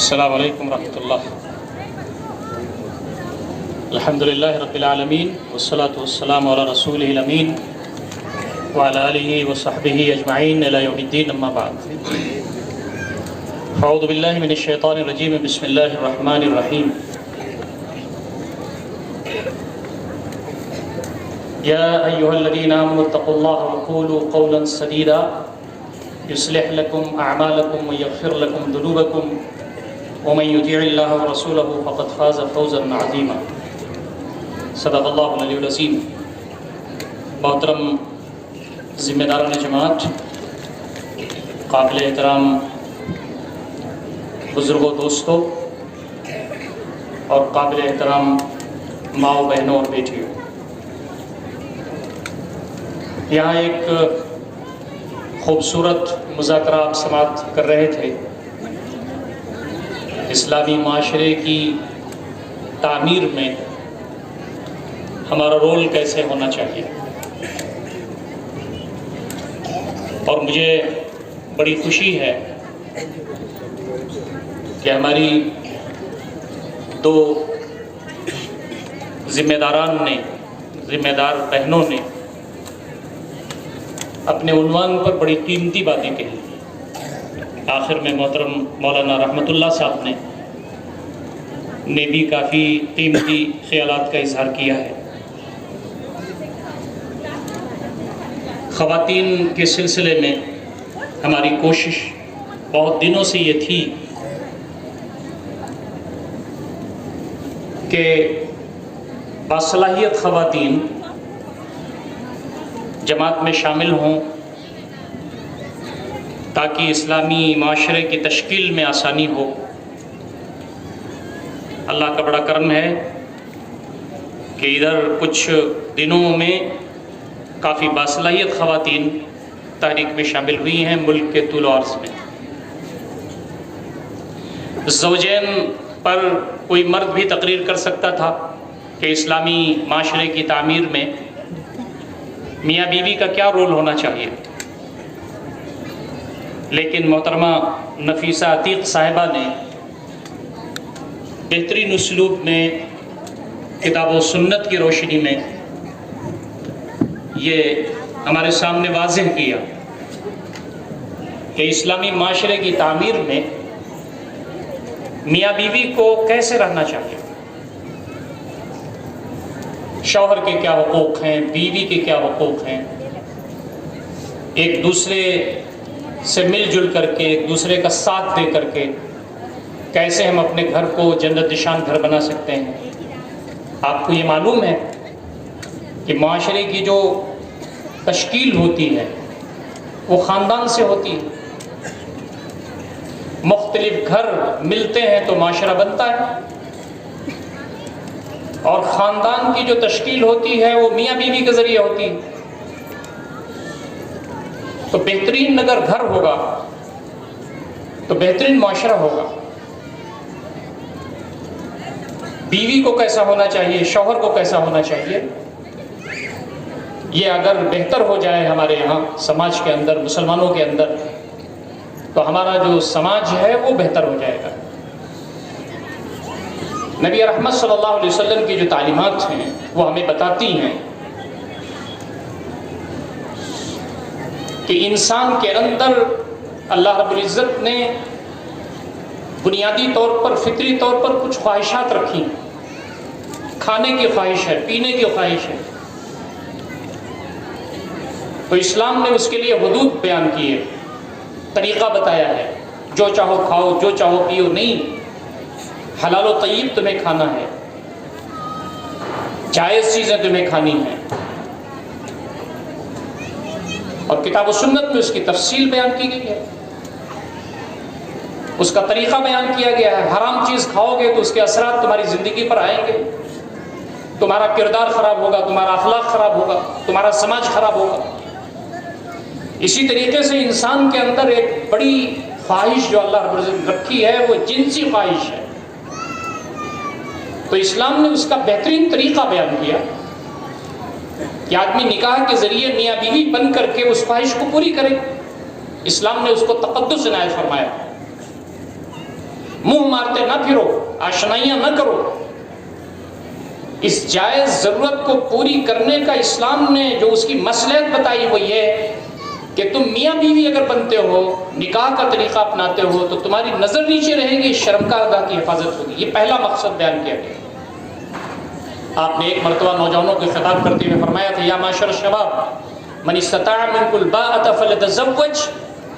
السلام علیکم ورحمۃ اللہ. الحمدللہ رب العالمین والصلاة والسلام علی رسولہ الامین وعلی آلہ وصحبہ اجمعین الی یوم الدین، اما بعد. اعوذ باللہ من الشیطان الرجیم، بسم اللہ الرحمن الرحیم. یا ایھا الذین آمنوا اتقوا اللہ وقولوا قولا سدیدا یصلح لکم اعمالکم ویغفر لکم ذنوبکم ومن یطع اللہ ورسولہ فقد فاز فوزا عظیما. صدق اللہ العلی العظیم. محترم ذمہ داران جماعت، قابل احترام بزرگوں، دوستوں اور قابل احترام ماؤں، بہنوں اور بیٹیوں، یہاں ایک خوبصورت مذاکرہ آپ سماعت کر رہے تھے. اسلامی معاشرے کی تعمیر میں ہمارا رول کیسے ہونا چاہیے، اور مجھے بڑی خوشی ہے کہ ہماری دو ذمہ دار بہنوں نے اپنے عنوان پر بڑی قیمتی باتیں کہی. آخر میں محترم مولانا رحمت اللہ صاحب نے بھی کافی قیمتی خیالات کا اظہار کیا ہے. خواتین کے سلسلے میں ہماری کوشش بہت دنوں سے یہ تھی کہ باصلاحیت خواتین جماعت میں شامل ہوں تاکہ اسلامی معاشرے کی تشکیل میں آسانی ہو. اللہ کا بڑا کرم ہے کہ ادھر کچھ دنوں میں کافی باصلاحیت خواتین تحریک میں شامل ہوئی ہیں ملک کے طول و عرض میں. زوجین پر کوئی مرد بھی تقریر کر سکتا تھا کہ اسلامی معاشرے کی تعمیر میں میاں بیوی کا کیا رول ہونا چاہیے، لیکن محترمہ نفیسہ عتیق صاحبہ نے بہترین اسلوب میں کتاب و سنت کی روشنی میں یہ ہمارے سامنے واضح کیا کہ اسلامی معاشرے کی تعمیر میں میاں بیوی کو کیسے رہنا چاہیے، شوہر کے کیا حقوق ہیں، بیوی کے کیا حقوق ہیں، ایک دوسرے سے مل جل کر کے، ایک دوسرے کا ساتھ دے کر کے کیسے ہم اپنے گھر کو جنت نشان گھر بنا سکتے ہیں. آپ کو یہ معلوم ہے کہ معاشرے کی جو تشکیل ہوتی ہے وہ خاندان سے ہوتی ہے. مختلف گھر ملتے ہیں تو معاشرہ بنتا ہے، اور خاندان کی جو تشکیل ہوتی ہے وہ میاں بیوی کے ذریعے ہوتی ہے. تو بہترین اگر گھر ہوگا تو بہترین معاشرہ ہوگا. بیوی کو کیسا ہونا چاہیے، شوہر کو کیسا ہونا چاہیے، یہ اگر بہتر ہو جائے ہمارے یہاں سماج کے اندر، مسلمانوں کے اندر، تو ہمارا جو سماج ہے وہ بہتر ہو جائے گا. نبی رحمت صلی اللہ علیہ وسلم کی جو تعلیمات ہیں وہ ہمیں بتاتی ہیں کہ انسان کے اندر اللہ رب العزت نے بنیادی طور پر، فطری طور پر کچھ خواہشات رکھی. کھانے کی خواہش ہے، پینے کی خواہش ہے، تو اسلام نے اس کے لیے حدود بیان کی ہے، طریقہ بتایا ہے. جو چاہو کھاؤ، جو چاہو پیو نہیں، حلال و طیب تمہیں کھانا ہے، جائز چیزیں تمہیں کھانی ہیں. اور کتاب و سنت میں اس کی تفصیل بیان کی گئی ہے، اس کا طریقہ بیان کیا گیا ہے. حرام چیز کھاؤ گے تو اس کے اثرات تمہاری زندگی پر آئیں گے، تمہارا کردار خراب ہوگا، تمہارا اخلاق خراب ہوگا، تمہارا سماج خراب ہوگا. اسی طریقے سے انسان کے اندر ایک بڑی خواہش جو اللہ رب العزت نے رکھی ہے وہ جنسی خواہش ہے. تو اسلام نے اس کا بہترین طریقہ بیان کیا کہ آدمی نکاح کے ذریعے میاں بیوی بن کر کے اس خواہش کو پوری کرے. اسلام نے اس کو تقدس عنایت فرمایا. منہ مارتے نہ پھرو، آشنائیاں نہ کرو۔ اس جائز ضرورت کو پوری کرنے کا اسلام نے جو اس کی مصلحت بتائی وہ یہ کہ تم میاں بیوی اگر بنتے ہو، نکاح کا طریقہ اپناتے ہو تو تمہاری نظر نیچے رہے گی، شرمگاہ کی حفاظت ہوگی۔ یہ پہلا مقصد بیان کیا گیا۔ آپ نے ایک مرتبہ نوجوانوں کو خطاب کرتے ہوئے فرمایا تھا، یا معاشر الشباب من استطاع منکم الباءۃ فلیتزوج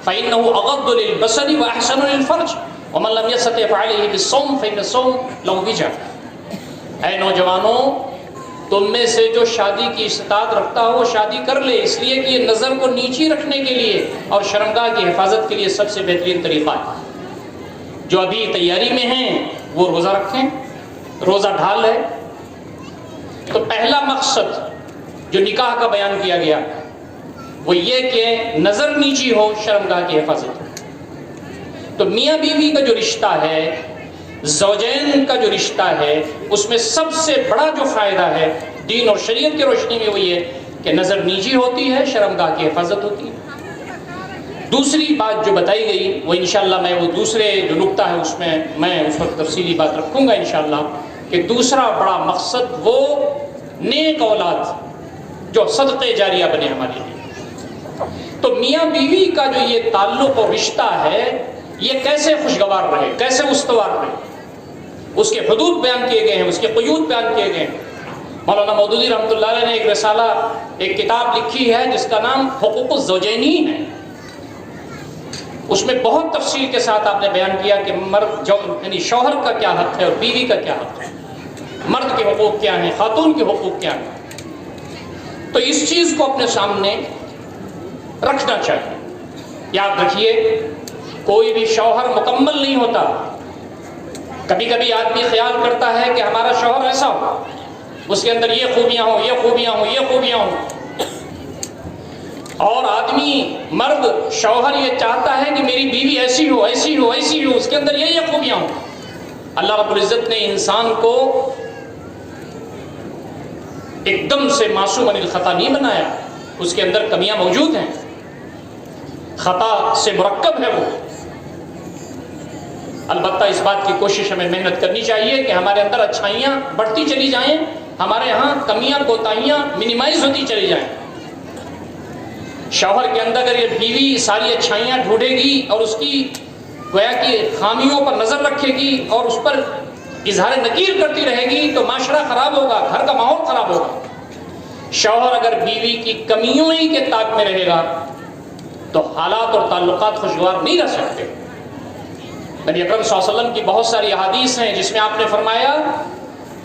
فإنه اغض للبصر واحسن للفرج ومن لم يستطع فعليه بالصوم فإن الصوم له وجاء۔ اے نوجوانوں، تم میں سے جو شادی کی استطاعت رکھتا ہو وہ شادی کر لے، اس لیے کہ یہ نظر کو نیچی رکھنے کے لیے اور شرمگاہ کی حفاظت کے لیے سب سے بہترین طریقہ ہے۔ جو ابھی تیاری میں ہیں وہ روزہ رکھیں، روزہ ڈھال ہے۔ تو پہلا مقصد جو نکاح کا بیان کیا گیا وہ یہ کہ نظر نیچی ہو، شرمگاہ کی حفاظت ہو۔ تو میاں بیوی کا جو رشتہ ہے، زوجین کا جو رشتہ ہے، اس میں سب سے بڑا جو فائدہ ہے دین اور شریعت کی روشنی میں وہ یہ کہ نظر نیچی ہوتی ہے، شرمگاہ کی حفاظت ہوتی ہے۔ دوسری بات جو بتائی گئی وہ انشاءاللہ میں وہ دوسرے جو نقطہ ہے اس میں اس وقت تفصیلی بات رکھوں گا انشاءاللہ، کہ دوسرا بڑا مقصد وہ نیک اولاد جو صدقے جاریہ بنے ہمارے لیے۔ تو میاں بیوی کا جو یہ تعلق اور رشتہ ہے یہ کیسے خوشگوار رہے، کیسے استوار رہے، اس کے حدود بیان کیے گئے ہیں، اس کے قیود بیان کیے گئے ہیں۔ مولانا مودودی رحمۃ اللہ علیہ نے ایک رسالہ، ایک کتاب لکھی ہے جس کا نام حقوق الزوجینی ہے۔ اس میں بہت تفصیل کے ساتھ آپ نے بیان کیا کہ مرد یعنی شوہر کا کیا حق ہے اور بیوی کا کیا حق ہے، مرد کے حقوق کیا ہیں، خاتون کے حقوق کیا ہیں۔ تو اس چیز کو اپنے سامنے رکھنا چاہیے۔ یاد رکھیے کوئی بھی شوہر مکمل نہیں ہوتا۔ کبھی کبھی آدمی خیال کرتا ہے کہ ہمارا شوہر ایسا ہو، اس کے اندر یہ خوبیاں ہوں، یہ خوبیاں ہوں، یہ خوبیاں ہوں، اور آدمی مرد شوہر یہ چاہتا ہے کہ میری بیوی ایسی ہو، ایسی ہو، ایسی ہو، اس کے اندر یہ خوبیاں ہوں۔ اللہ رب العزت نے انسان کو ایک دم سے معصوم عن الخطا نہیں بنایا، اس کے اندر کمیاں موجود ہیں، خطا سے مرکب ہے وہ۔ البتہ اس بات کی کوشش ہمیں محنت کرنی چاہیے کہ ہمارے اندر اچھائیاں بڑھتی چلی جائیں، ہمارے ہاں کمیاں کوتاہیاں منیمائز ہوتی چلی جائیں۔ شوہر کے اندر اگر یہ بیوی ساری اچھائیاں ڈھونڈے گی اور اس کی گویا کہ خامیوں پر نظر رکھے گی اور اس پر اظہار نکیر کرتی رہے گی تو معاشرہ خراب ہوگا، گھر کا ماحول خراب ہوگا۔ شوہر اگر بیوی کی کمیوں ہی کے طاق میں رہے گا تو حالات اور تعلقات خوشگوار نہیں رہ سکتے۔ نبی اکرم صلی اللہ علیہ وسلم کی بہت ساری احادیث ہیں جس میں آپ نے فرمایا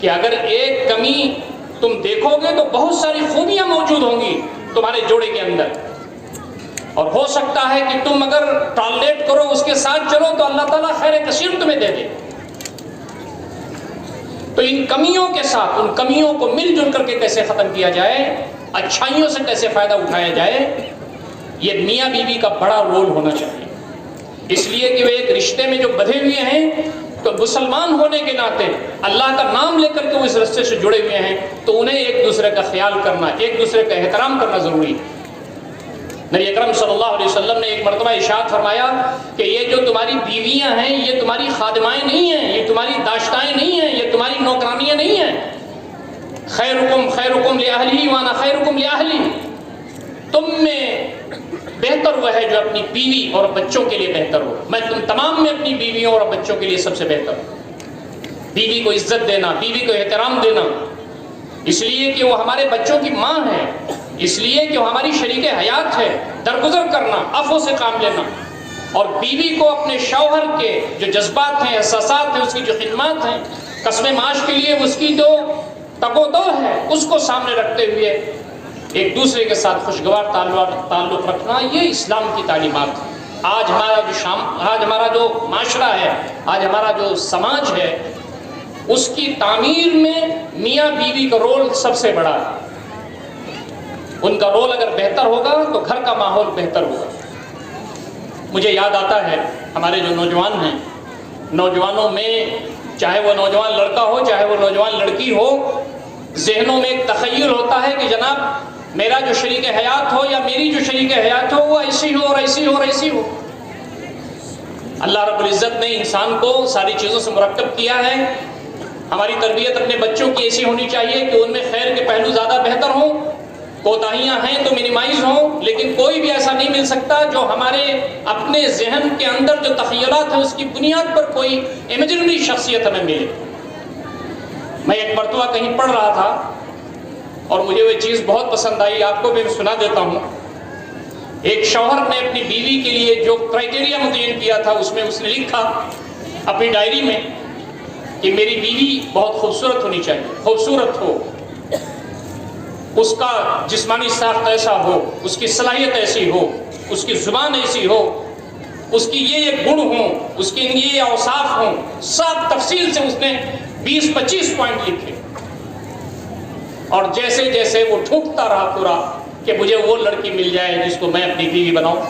کہ اگر ایک کمی تم دیکھو گے تو بہت ساری خوبیاں موجود ہوں گی تمہارے جوڑے کے اندر، اور ہو سکتا ہے کہ تم اگر ٹالریٹ کرو، اس کے ساتھ چلو تو اللہ تعالیٰ خیر کثیر تمہیں دے دے۔ تو ان کمیوں کے ساتھ، ان کمیوں کو مل جل کر کے کیسے ختم کیا جائے، اچھائیوں سے کیسے فائدہ اٹھایا جائے، یہ میاں بیوی کا بڑا رول ہونا چاہیے۔ اس لیے کہ وہ ایک رشتے میں جو بدھے ہوئے ہیں تو مسلمان ہونے کے ناطے اللہ کا نام لے کر کے وہ اس رشتے سے جڑے ہوئے ہیں، تو انہیں ایک دوسرے کا خیال کرنا، ایک دوسرے کا احترام کرنا ضروری ہے۔ نبی اکرم صلی اللہ علیہ وسلم نے ایک مرتبہ ارشاد فرمایا کہ یہ جو تمہاری بیویاں ہیں یہ تمہاری خادمائیں نہیں ہیں، یہ تمہاری داشتائیں نہیں ہیں، یہ تمہاری نوکرانیاں نہیں ہیں۔ خیرکم خیرکم لأہلہ وانا خیرکم لأہلی، تم میں بہتر وہ ہے جو اپنی بیوی اور بچوں کے لیے بہتر ہو، میں تم تمام میں اپنی بیویوں اور بچوں کے لیے سب سے بہتر ہوں۔ بیوی کو عزت دینا، بیوی کو احترام دینا، اس لیے کہ وہ ہمارے بچوں کی ماں ہے، اس لیے کہ وہ ہماری شریک حیات ہے، درگزر کرنا، عفو سے کام لینا، اور بیوی کو اپنے شوہر کے جو جذبات ہیں، احساسات ہیں، اس کی جو خدمات ہیں، قسم معاش کے لیے اس کی جو تگ و دو ہے، اس کو سامنے رکھتے ہوئے ایک دوسرے کے ساتھ خوشگوار تعلق رکھنا، یہ اسلام کی تعلیمات ہے۔ آج ہمارا جو معاشرہ ہے، آج ہمارا جو سماج ہے، اس کی تعمیر میں میاں بیوی کا رول سب سے بڑا ہے۔ ان کا رول اگر بہتر ہوگا تو گھر کا ماحول بہتر ہوگا۔ مجھے یاد آتا ہے ہمارے جو نوجوان ہیں، نوجوانوں میں چاہے وہ نوجوان لڑکا ہو چاہے وہ نوجوان لڑکی ہو، ذہنوں میں ایک تخیل ہوتا ہے کہ جناب میرا جو شریک حیات ہو یا میری جو شریک حیات ہو وہ ایسی ہو اور ایسی ہو اور ایسی ہو۔ اللہ رب العزت نے انسان کو ساری چیزوں سے مرکب کیا ہے. ہماری تربیت اپنے بچوں کی ایسی ہونی چاہیے کہ ان میں خیر کے پہلو زیادہ بہتر ہوں، کوتاہیاں ہیں تو منیمائز ہوں، لیکن کوئی بھی ایسا نہیں مل سکتا جو ہمارے اپنے ذہن کے اندر جو تخیلات ہیں اس کی بنیاد پر کوئی امیجنری شخصیت ہمیں ملے. میں ایک مرتبہ کہیں پڑھ رہا تھا اور مجھے وہ چیز بہت پسند آئی، آپ کو میں سنا دیتا ہوں. ایک شوہر نے اپنی بیوی کے لیے جو کرائٹیریا متعین کیا تھا اس نے لکھا اپنی ڈائری میں کہ میری بیوی بہت خوبصورت ہونی چاہیے، خوبصورت ہو، اس کا جسمانی ساخت ایسا ہو، اس کی صلاحیت ایسی ہو، اس کی زبان ایسی ہو، اس کی یہ گن ہوں، اس کے یہ اوصاف ہوں. سب تفصیل سے اس نے 20-25 پوائنٹ لکھے. اور جیسے جیسے وہ ٹھوکتا رہا پورا کہ مجھے وہ لڑکی مل جائے جس کو میں اپنی بیوی بناؤں.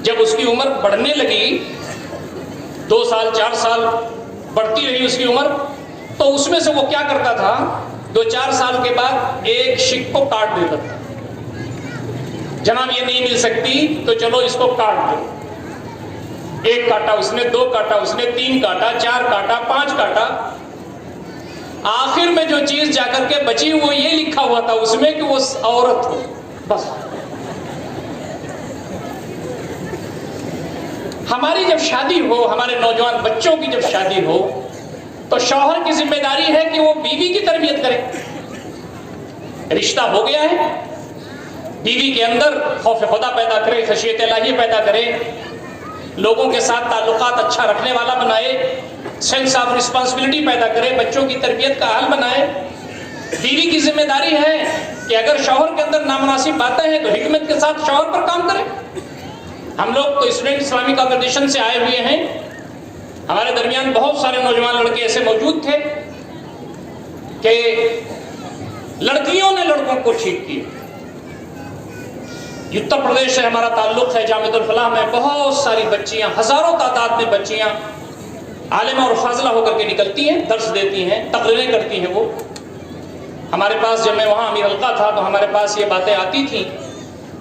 جب اس کی عمر بڑھنے لگی، 2 سال 4 سال بڑھتی رہی اس کی عمر، تو اس میں سے وہ کیا کرتا تھا، 2-4 سال کے بعد ایک شک کو کاٹ دیتا تھا. جناب یہ نہیں مل سکتی تو چلو اس کو کاٹ دو. 1 کاٹا اس نے، 2 کاٹا اس نے، 3 کاٹا، 4 کاٹا، 5 کاٹا. آخر میں جو چیز جا کر کے بچی وہ یہ لکھا ہوا تھا اس میں کہ وہ عورت ہو. بس ہماری جب شادی ہو، ہمارے نوجوان بچوں کی جب شادی ہو تو شوہر کی ذمہ داری ہے کہ وہ بیوی کی تربیت کرے. رشتہ ہو گیا ہے، بیوی کے اندر خوف خدا پیدا کرے، خشیت الہی پیدا کرے، لوگوں کے ساتھ تعلقات اچھا رکھنے والا بنائے، سینس آف رسپانسبلٹی پیدا کرے، بچوں کی تربیت کا حل بنائے. بیوی کی ذمہ داری ہے کہ اگر شوہر کے اندر نامناسب باتیں ہیں تو حکمت کے ساتھ شوہر پر کام کرے. ہم لوگ تو اسٹوڈنٹ اسلامک آرگنائزیشن سے آئے ہوئے ہیں، ہمارے درمیان بہت سارے نوجوان لڑکے ایسے موجود تھے کہ لڑکیوں نے لڑکوں کو ٹھیک کیا. اتر پردیش سے ہمارا تعلق ہے، جامعۃ الفلاح میں بہت ساری بچیاں، ہزاروں تعداد میں بچیاں عالمہ اور فاضلہ ہو کر کے نکلتی ہیں، درس دیتی ہیں، تقریریں کرتی ہیں. وہ ہمارے پاس، جب میں وہاں امیر حلقہ تھا تو ہمارے پاس یہ باتیں آتی تھیں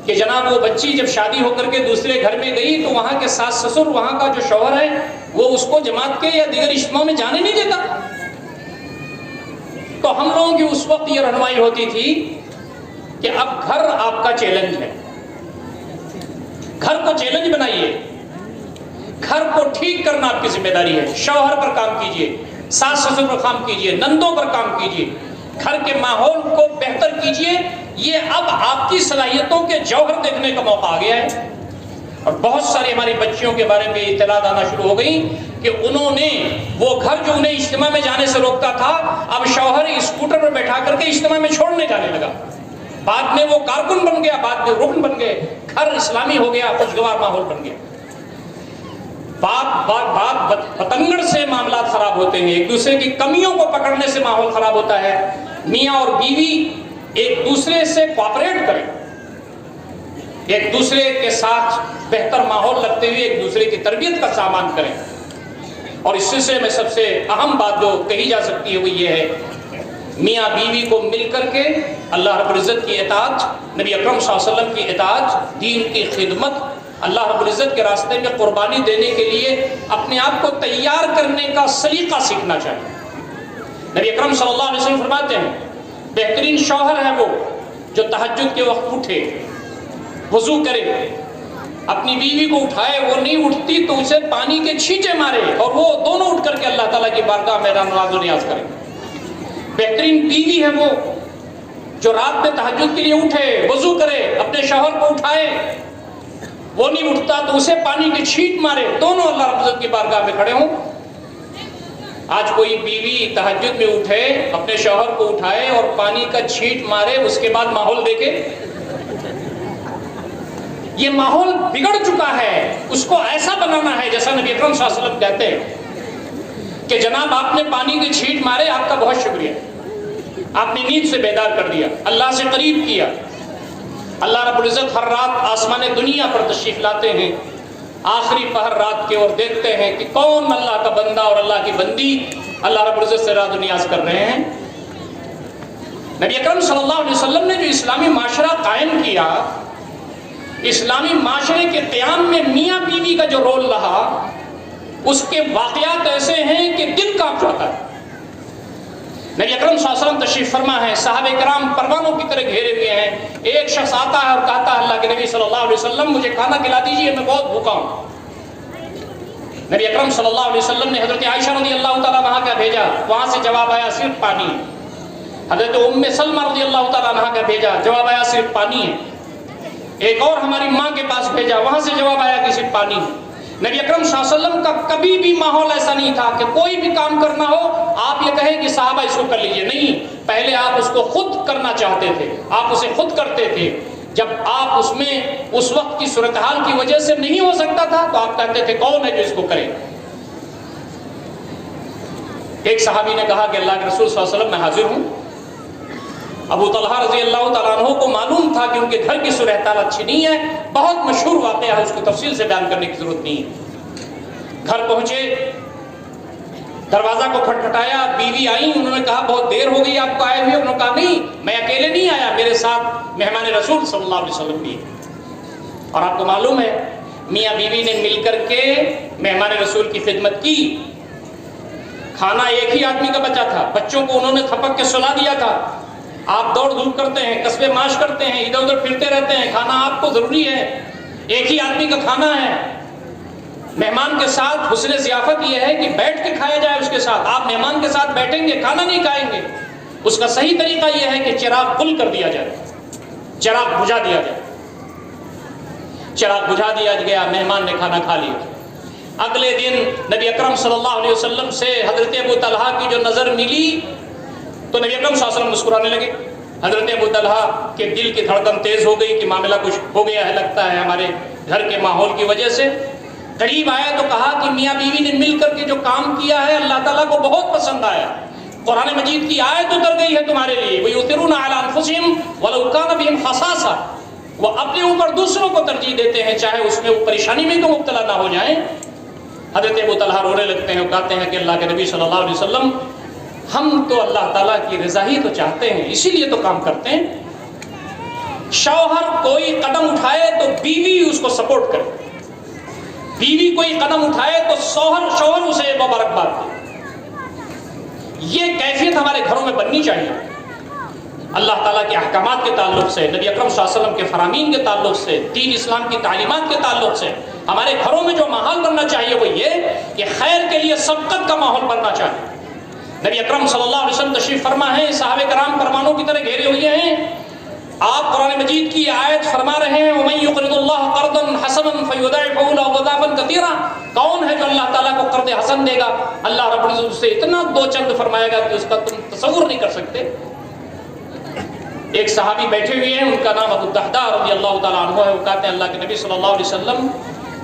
کہ جناب وہ بچی جب شادی ہو کر کے دوسرے گھر میں گئی تو وہاں کے ساس سسر، وہاں کا جو شوہر ہے وہ اس کو جماعت کے یا دیگر اجتماع میں جانے نہیں دیتا. تو ہم لوگوں کی اس وقت یہ رہنمائی ہوتی تھی کہ اب گھر آپ کا چیلنج ہے، گھر کو چیلنج بنائیے، گھر کو ٹھیک کرنا آپ کی ذمہ داری ہے. شوہر پر کام کیجئے، ساس سسر پر کام کیجئے، نندوں پر کام کیجئے، گھر کے ماحول کو بہتر کیجئے. یہ اب آپ کی صلاحیتوں کے جوہر دیکھنے کا موقع آ گیا ہے. اور بہت ساری ہماری بچیوں کے بارے میں اطلاعات آنا شروع ہو گئی کہ انہوں نے وہ گھر جو انہیں اجتماع میں جانے سے روکتا تھا، اب شوہر اسکوٹر پر بیٹھا کر کے اجتماع میں چھوڑنے جانے لگا. بعد میں وہ کارکن بن گیا، بعد میں رکن بن گئے، گھر اسلامی ہو گیا، خوشگوار ماحول بن گیا. بات پتنگڑ سے معاملات خراب ہوتے ہیں، ایک دوسرے کی کمیوں کو پکڑنے سے ماحول خراب ہوتا ہے. میاں اور بیوی ایک دوسرے سے کوآپریٹ کریں، ایک دوسرے کے ساتھ بہتر ماحول رکھتے ہوئے ایک دوسرے کی تربیت کا سامان کریں. اور اس سلسلے میں سب سے اہم بات جو کہی جا سکتی ہے وہ یہ ہے، میاں بیوی کو مل کر کے اللہ رب العزت کی اطاعت، نبی اکرم صلی اللہ علیہ وسلم کی اطاعت، دین کی خدمت، اللہ رب العزت کے راستے میں قربانی دینے کے لیے اپنے آپ کو تیار کرنے کا سلیقہ سیکھنا چاہیے. نبی اکرم صلی اللہ علیہ وسلم فرماتے ہیں بہترین شوہر ہے وہ جو تہجد کے وقت اٹھے، وضو کرے، اپنی بیوی کو اٹھائے، وہ نہیں اٹھتی تو اسے پانی کے چھینٹے مارے اور وہ دونوں اٹھ کر کے اللہ تعالیٰ کی بارگاہ میں نماز و نیاز کرے. بہترین بیوی ہے وہ جو رات میں تہجد کے لیے اٹھے، وضو کرے، اپنے شوہر کو اٹھائے، وہ نہیں اٹھتا تو اسے پانی کے چھینٹ مارے، دونوں اللہ رب العزت کی بارگاہ میں کھڑے ہوں. آج کوئی بیوی تہجد میں اٹھے، اپنے شوہر کو اٹھائے اور پانی کا چھینٹ مارے، اس کے بعد ماحول دیکھے. یہ ماحول بگڑ چکا ہے، اس کو ایسا بنانا ہے جیسا نبی اکرم صلی اللہ علیہ وسلم کہتے ہیں کہ جناب آپ نے پانی کے چھینٹ مارے، آپ کا بہت شکریہ، آپ نے نیند سے بیدار کر دیا، اللہ سے قریب کیا. اللہ رب العزت ہر رات آسمان دنیا پر تشریف لاتے ہیں، آخری پہر رات کے، اور دیکھتے ہیں کہ کون اللہ کا بندہ اور اللہ کی بندی اللہ رب العزت سے راز و نیاز کر رہے ہیں. نبی اکرم صلی اللہ علیہ وسلم نے جو اسلامی معاشرہ قائم کیا اسلامی معاشرے کے قیام میں میاں بیوی کا جو رول رہا، اس کے واقعات ایسے ہیں کہ دل کانپ جاتا ہے۔ نبی اکرم صلی اللہ علیہ وسلم تشریف فرما ہے، صحابہ کرام پروانوں کی طرح گھیرے ہوئے ہیں، ایک شخص آتا ہے اور کہتا ہے اللہ کے نبی صلی اللہ علیہ وسلم مجھے کھانا کھلا دیجیے، میں بہت بھوکا ہوں۔ نبی اکرم صلی اللہ علیہ وسلم نے حضرت عائشہ رضی اللہ تعالیٰ عنہا کا بھیجا، وہاں سے جواب آیا صرف پانی ہے۔ حضرت ام سلمہ رضی اللہ تعالیٰ عنہا کا بھیجا، جواب آیا صرف پانی ہے۔ ایک اور ہماری ماں کے پاس بھیجا، وہاں سے جواب آیا کہ صرف پانی ہے۔ نبی اکرم صلی اللہ علیہ وسلم کا کبھی بھی ماحول ایسا نہیں تھا کہ کوئی بھی کام کرنا ہو آپ یہ کہیں کہ صحابہ اس کو کر لیجئے، نہیں، پہلے آپ اس کو خود کرنا چاہتے تھے، آپ اسے خود کرتے تھے۔ جب آپ اس میں اس وقت کی صورتحال کی وجہ سے نہیں ہو سکتا تھا تو آپ کہتے تھے کون ہے جو اس کو کرے؟ ایک صحابی نے کہا کہ اللہ کے رسول صلی اللہ علیہ وسلم میں حاضر ہوں۔ ابو طلحہ رضی اللہ تعالیٰ عنہ کو معلوم تھا کہ ان کے گھر کی صورتحال اچھی نہیں ہے، بہت مشہور واقعہ ہے، اس کو تفصیل سے بیان کرنے کی ضرورت نہیں ہے۔ گھر پہنچے، دروازہ کو کھٹکھٹایا، بیوی آئی، انہوں نے کہا بہت دیر ہو گئی آپ کو آئے ہوئے، انہوں نے کہا نہیں میں اکیلے نہیں آیا، میرے ساتھ مہمان رسول صلی اللہ علیہ وسلم بھی ہے۔ اور آپ کو معلوم ہے میاں بیوی نے مل کر کے مہمان رسول کی خدمت کی۔ کھانا ایک ہی آدمی کا بچا تھا، بچوں کو انہوں نے تھپک کے سلا دیا تھا۔ آپ دوڑ دھوپ کرتے ہیں، قصبے معاش کرتے ہیں، ادھر ادھر پھرتے رہتے ہیں، کھانا آپ کو ضروری ہے، ایک ہی آدمی کا کھانا ہے۔ مہمان کے ساتھ حسن ضیافت یہ ہے کہ بیٹھ کے کھایا جائے، اس کے ساتھ آپ مہمان کے ساتھ بیٹھیں گے کھانا نہیں کھائیں گے۔ اس کا صحیح طریقہ یہ ہے کہ چراغ گل کر دیا جائے، چراغ بجھا دیا جائے۔ چراغ بجھا دیا گیا، مہمان نے کھانا کھا لیا۔ اگلے دن نبی اکرم صلی اللہ علیہ وسلم سے حضرت ابو طلحہ کی جو نظر ملی تو نبی اکرم صلی اللہ علیہ وسلم مسکرانے لگے۔ حضرت ابو طلحہ کے دل کی دھڑکن تیز ہو گئی کہ معاملہ کچھ ہو گیا ہے لگتا ہے ہمارے گھر کے ماحول کی وجہ سے۔ قریب آیا تو کہا کہ میاں بیوی نے مل کر کے جو کام کیا ہے اللہ تعالیٰ کو بہت پسند آیا، قرآن مجید کی آیت اتر گئی ہے تمہارے لیے، وَيُؤْثِرُونَ عَلَىٰ أَنفُسِهِمْ وَلَوْ كَانَ بِهِمْ خَصَاصَةٌ، وہ اپنے اوپر دوسروں کو ترجیح دیتے ہیں چاہے اس میں وہ پریشانی میں تو مبتلا نہ ہو جائیں۔ حضرت ابو طلحہ رونے لگتے ہیں اور کہتے ہیں کہ اللہ کے نبی صلی اللہ علیہ وسلم ہم تو اللہ تعالیٰ کی رضا ہی تو چاہتے ہیں، اسی لیے تو کام کرتے ہیں۔ شوہر کوئی قدم اٹھائے تو بیوی اس کو سپورٹ کرے، بیوی کوئی قدم اٹھائے تو شوہر اسے مبارکباد دے۔ یہ کیفیت ہمارے گھروں میں بننی چاہیے۔ اللہ تعالیٰ کے احکامات کے تعلق سے، نبی اکرم صلی اللہ علیہ وسلم کے فرامین کے تعلق سے، دین اسلام کی تعلیمات کے تعلق سے ہمارے گھروں میں جو ماحول بننا چاہیے وہ یہ کہ خیر کے لیے سبقت کا ماحول بننا چاہیے۔ نبی اکرم صلی اللہ علیہ وسلم تشریف فرما ہے، صحابہ کرام پروانوں کی طرح گھیرے ہوئے ہیں، آپ قرآن مجید کی آیت فرما رہے ہیں وَمَن يُقْرِضُ اللَّهَ قَرْضًا حَسَنًا فَيُضَاعِفَهُ لَهُ أَضْعَافًا كَثِيرَةً، کون ہے جو اللہ تعالیٰ کو قرض حسن دے گا؟ اللہ رب العزت سے اتنا دو چند فرمائے گا کہ اس کا تم تصور نہیں کر سکتے۔ ایک صحابی بیٹھے ہوئے ہیں، ان کا نام ابو الدحداء رضی اللہ تعالیٰ عنہ ہے، وہ کہتے ہیں اللہ کے نبی صلی اللہ علیہ وسلم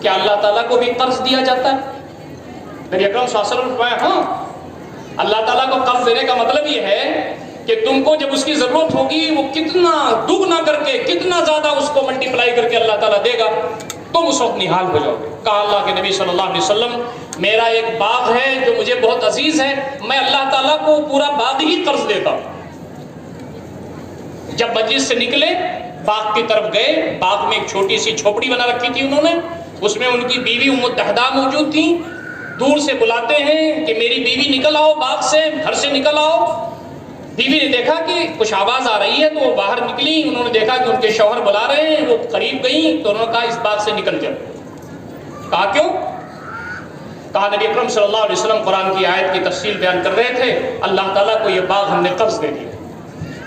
کیا اللہ تعالیٰ کو بھی قرض دیا جاتا ہے؟ نبی اکرم صلی اللہ علیہ وسلم فرمایا ہاں، اللہ تعالیٰ کو قرض دینے کا مطلب یہ ہے کہ تم کو جب اس کی ضرورت ہوگی وہ کتنا دگنا کر کے کتنا زیادہ اس کو ملٹیپلائی کر کے اللہ تعالیٰ دے گا، تم اس وقت نحال ہو جاؤ گے۔ کہا اللہ کے نبی صلی اللہ علیہ وسلم میرا ایک باغ ہے جو مجھے بہت عزیز ہے، میں اللہ تعالیٰ کو پورا باغ ہی قرض دیتا ہوں۔ جب مجلس سے نکلے باغ کی طرف گئے، باغ میں ایک چھوٹی سی جھوپڑی بنا رکھی تھی انہوں نے، اس میں ان کی بیوی ام الدحداء موجود تھی۔ دور سے بلاتے ہیں کہ میری بیوی نکل آؤ، باغ سے گھر سے نکل آؤ۔ بیوی نے دیکھا کہ کچھ آواز آ رہی ہے تو وہ باہر نکلی، انہوں نے دیکھا کہ ان کے شوہر بلا رہے ہیں، وہ قریب گئیں تو انہوں نے کہا اس باغ سے نکل جاؤ۔ کہا کیوں؟ کہا نبی اکرم صلی اللہ علیہ وسلم قرآن کی آیت کی تفصیل بیان کر رہے تھے، اللہ تعالیٰ کو یہ باغ ہم نے قرض دے دیا،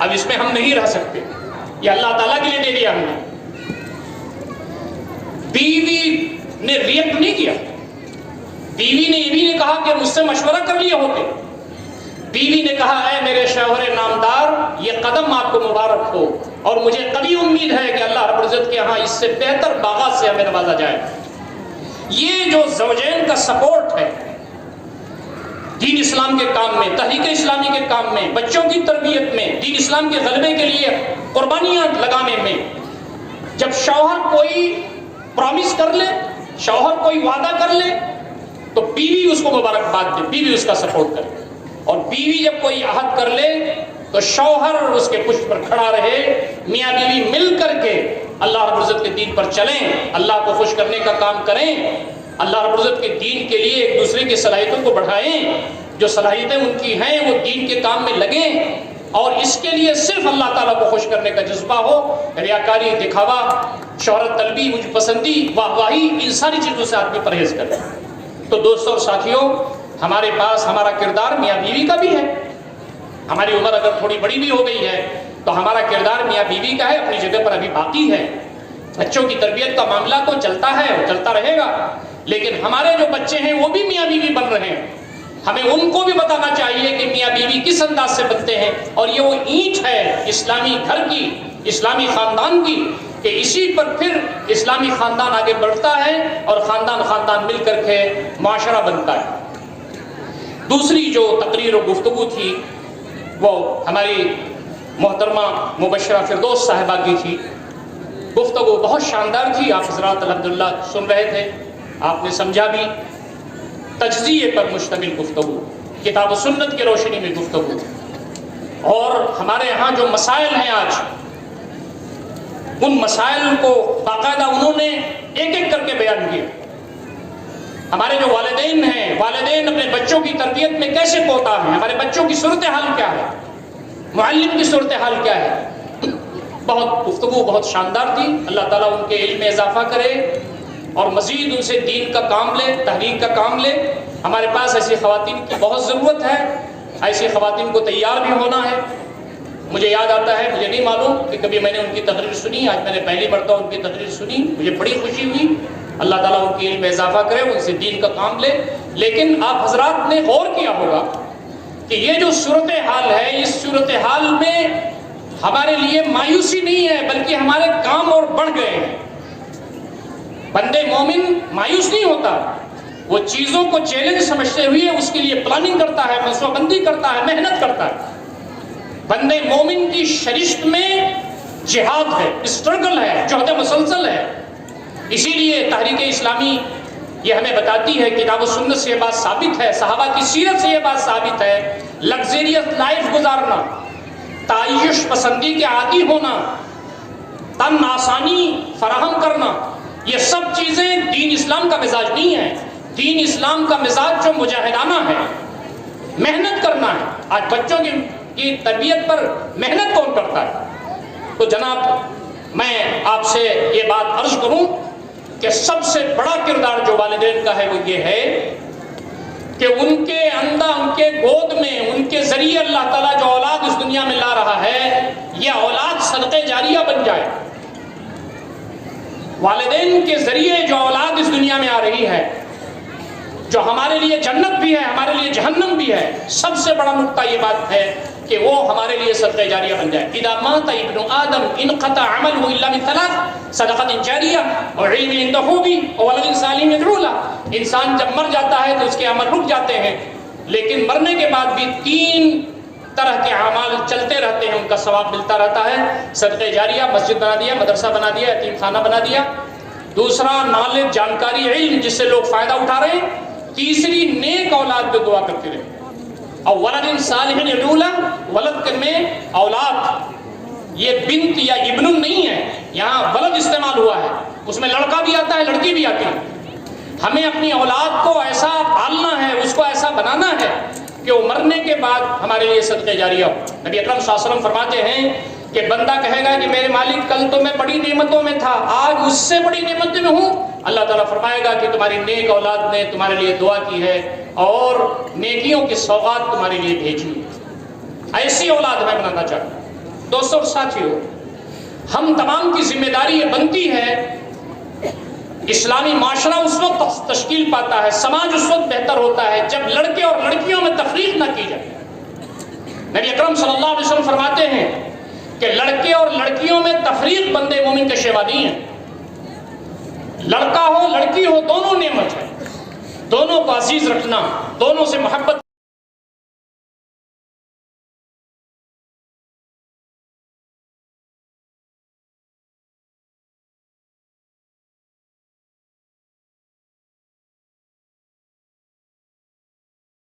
اب اس میں ہم نہیں رہ سکتے، یہ اللہ تعالیٰ کے لیے دے دیا ہم نے۔ بیوی نے ریئیکٹ نہیں کیا، بیوی نے یہ بھی نہیں کہا کہ مجھ سے مشورہ کر لیے ہوتے، بیوی نے کہا اے میرے شوہر نامدار یہ قدم آپ کو مبارک ہو، اور مجھے قوی امید ہے کہ اللہ رب العزت کے ہاں اس سے بہتر باغات سے ہمیں نوازا جائے۔ یہ جو زوجین کا سپورٹ ہے دین اسلام کے کام میں، تحریک اسلامی کے کام میں، بچوں کی تربیت میں، دین اسلام کے غلبے کے لیے قربانیاں لگانے میں، جب شوہر کوئی پرومس کر لے، شوہر کوئی وعدہ کر لے تو بیوی اس کو مبارکباد دے، بیوی اس کا سپورٹ کرے، اور بیوی جب کوئی عہد کر لے تو شوہر اس کے پشت پر کھڑا رہے، میاں بیوی مل کر کے اللہ رب العزت کے دین پر چلیں، اللہ کو خوش کرنے کا کام کریں، اللہ رب العزت کے دین کے لیے ایک دوسرے کی صلاحیتوں کو بڑھائیں، جو صلاحیتیں ان کی ہیں وہ دین کے کام میں لگیں، اور اس کے لیے صرف اللہ تعالیٰ کو خوش کرنے کا جذبہ ہو۔ ریاکاری، دکھاوا، شہرت طلبی، مجھ پسندی، واہ واہی، ان ساری چیزوں سے آدمی پرہیز کرے۔ تو دوستوں اور ساتھیوں، ہمارے پاس ہمارا کردار میاں بیوی کا بھی ہے۔ ہماری عمر اگر تھوڑی بڑی بھی ہو گئی ہے تو ہمارا کردار میاں بیوی کا ہے، اپنی جگہ پر ابھی باقی ہے۔ بچوں کی تربیت کا معاملہ تو چلتا ہے اور چلتا رہے گا، لیکن ہمارے جو بچے ہیں وہ بھی میاں بیوی بن رہے ہیں۔ ہمیں ان کو بھی بتانا چاہیے کہ میاں بیوی کس انداز سے بنتے ہیں، اور یہ وہ اینٹ ہے اسلامی گھر کی، اسلامی خاندان کی، کہ اسی پر پھر اسلامی خاندان آگے بڑھتا ہے اور خاندان مل کر کے معاشرہ بنتا ہے۔ دوسری جو تقریر و گفتگو تھی وہ ہماری محترمہ مبشرہ فردوس صاحبہ کی تھی۔ گفتگو بہت شاندار تھی، آپ حضرات الحمدللہ سن رہے تھے، آپ نے سمجھا بھی۔ تجزیے پر مشتمل گفتگو، کتاب و سنت کی روشنی میں گفتگو، اور ہمارے یہاں جو مسائل ہیں آج، ان مسائل کو باقاعدہ انہوں نے ایک ایک کر کے بیان کیا۔ ہمارے جو والدین ہیں، والدین اپنے بچوں کی تربیت میں کیسے کوتا ہیں، ہمارے بچوں کی صورتحال کیا ہے، معلم کی صورتحال کیا ہے۔ بہت گفتگو بہت شاندار تھی۔ اللہ تعالیٰ ان کے علم میں اضافہ کرے اور مزید ان سے دین کا کام لے، تحریک کا کام لے۔ ہمارے پاس ایسی خواتین کی بہت ضرورت ہے، ایسی خواتین کو تیار بھی ہونا ہے۔ مجھے یاد آتا ہے، مجھے نہیں معلوم کہ کبھی میں نے ان کی تقریر سنی، آج میں نے پہلی مرتبہ ان کی تقریر سنی، مجھے بڑی خوشی ہوئی۔ اللہ تعالیٰ ان کے علم میں اضافہ کرے، ان سے دین کا کام لے۔ لیکن آپ حضرات نے غور کیا ہوگا کہ یہ جو صورتحال ہے، اس صورتحال میں ہمارے لیے مایوسی نہیں ہے، بلکہ ہمارے کام اور بڑھ گئے ہیں۔ بندے مومن مایوس نہیں ہوتا، وہ چیزوں کو چیلنج سمجھتے ہوئے اس کے لیے پلاننگ کرتا ہے، منصوبہ بندی کرتا ہے، محنت کرتا ہے۔ بندے مومن کی شرشت میں جہاد ہے، اسٹرگل ہے، جہد مسلسل ہے۔ اسی لیے تحریک اسلامی یہ ہمیں بتاتی ہے، کتاب و سنت سے یہ بات ثابت ہے، صحابہ کی سیرت سے یہ بات ثابت ہے، لگزریس لائف گزارنا، تعیش پسندی کے عادی ہونا، تن آسانی فراہم کرنا، یہ سب چیزیں دین اسلام کا مزاج نہیں ہے۔ دین اسلام کا مزاج جو مجاہدانہ ہے، محنت کرنا ہے۔ آج بچوں کی تربیت پر محنت کون کرتا ہے؟ تو جناب میں آپ سے یہ بات عرض کروں کہ سب سے بڑا کردار جو والدین کا ہے وہ یہ ہے کہ ان کے اندر، ان کے گود میں، ان کے ذریعے اللہ تعالیٰ جو اولاد اس دنیا میں لا رہا ہے، یہ اولاد صدقہ جاریہ بن جائے۔ والدین کے ذریعے جو اولاد اس دنیا میں آ رہی ہے، جو ہمارے لیے جنت بھی ہے، ہمارے لیے جہنم بھی ہے، سب سے بڑا نقطہ یہ بات ہے کہ وہ ہمارے لیے صدقہ جاریہ بن جائے۔ اذا مات ابن آدم انقطع عمله الا من ثلاث، صدقۃ جاریہ وعلم ينتفع به وولد صالح يدعو له۔ انسان جب مر جاتا ہے تو اس کے عمل رک جاتے ہیں، لیکن مرنے کے بعد بھی 3 طرح کے اعمال چلتے رہتے ہیں، ان کا ثواب ملتا رہتا ہے۔ صدقہ جاریہ، مسجد بنا دیا، مدرسہ بنا دیا، یتیم خانہ بنا دیا۔ دوسرا نالج، جانکاری، علم جس سے لوگ فائدہ اٹھا رہے ہیں۔ تیسری نیک اولاد جو دعا کرتے رہے۔ اور ولد صالح يدعو له، ولد میں اولاد، یہ بنت یا ابن نہیں ہے، یہاں ولد استعمال ہوا ہے، اس میں لڑکا بھی آتا ہے، لڑکی بھی آتی ہے۔ ہمیں اپنی اولاد کو ایسا پالنا ہے، اس کو ایسا بنانا ہے کہ وہ مرنے کے بعد ہمارے لیے صدقہ جاریہ ہو۔ نبی اکرم صلی اللہ علیہ وسلم فرماتے ہیں کہ بندہ کہے گا کہ میرے مالک کل تو میں بڑی نعمتوں میں تھا، آج اس سے بڑی نعمت میں ہوں۔ اللہ تعالیٰ فرمائے گا کہ تمہاری نیک اولاد نے تمہارے لیے دعا کی ہے اور نیکیوں کی سوغات تمہارے لیے بھیجی ہے۔ ایسی اولاد میں بنانا چاہتا ہوں۔ دوستوں اور ساتھیوں، ہم تمام کی ذمہ داری یہ بنتی ہے، اسلامی معاشرہ اس وقت تشکیل پاتا ہے، سماج اس وقت بہتر ہوتا ہے جب لڑکے اور لڑکیوں میں تفریق نہ کی جائے۔ نبی اکرم صلی اللہ علیہ وسلم فرماتے ہیں کہ لڑکے اور لڑکیوں میں تفریق بندے مومن کے شیوا نہیں ہے۔ لڑکا ہو لڑکی ہو، دونوں نعمت ہے، دونوں کو عزیز رکھنا، دونوں سے محبت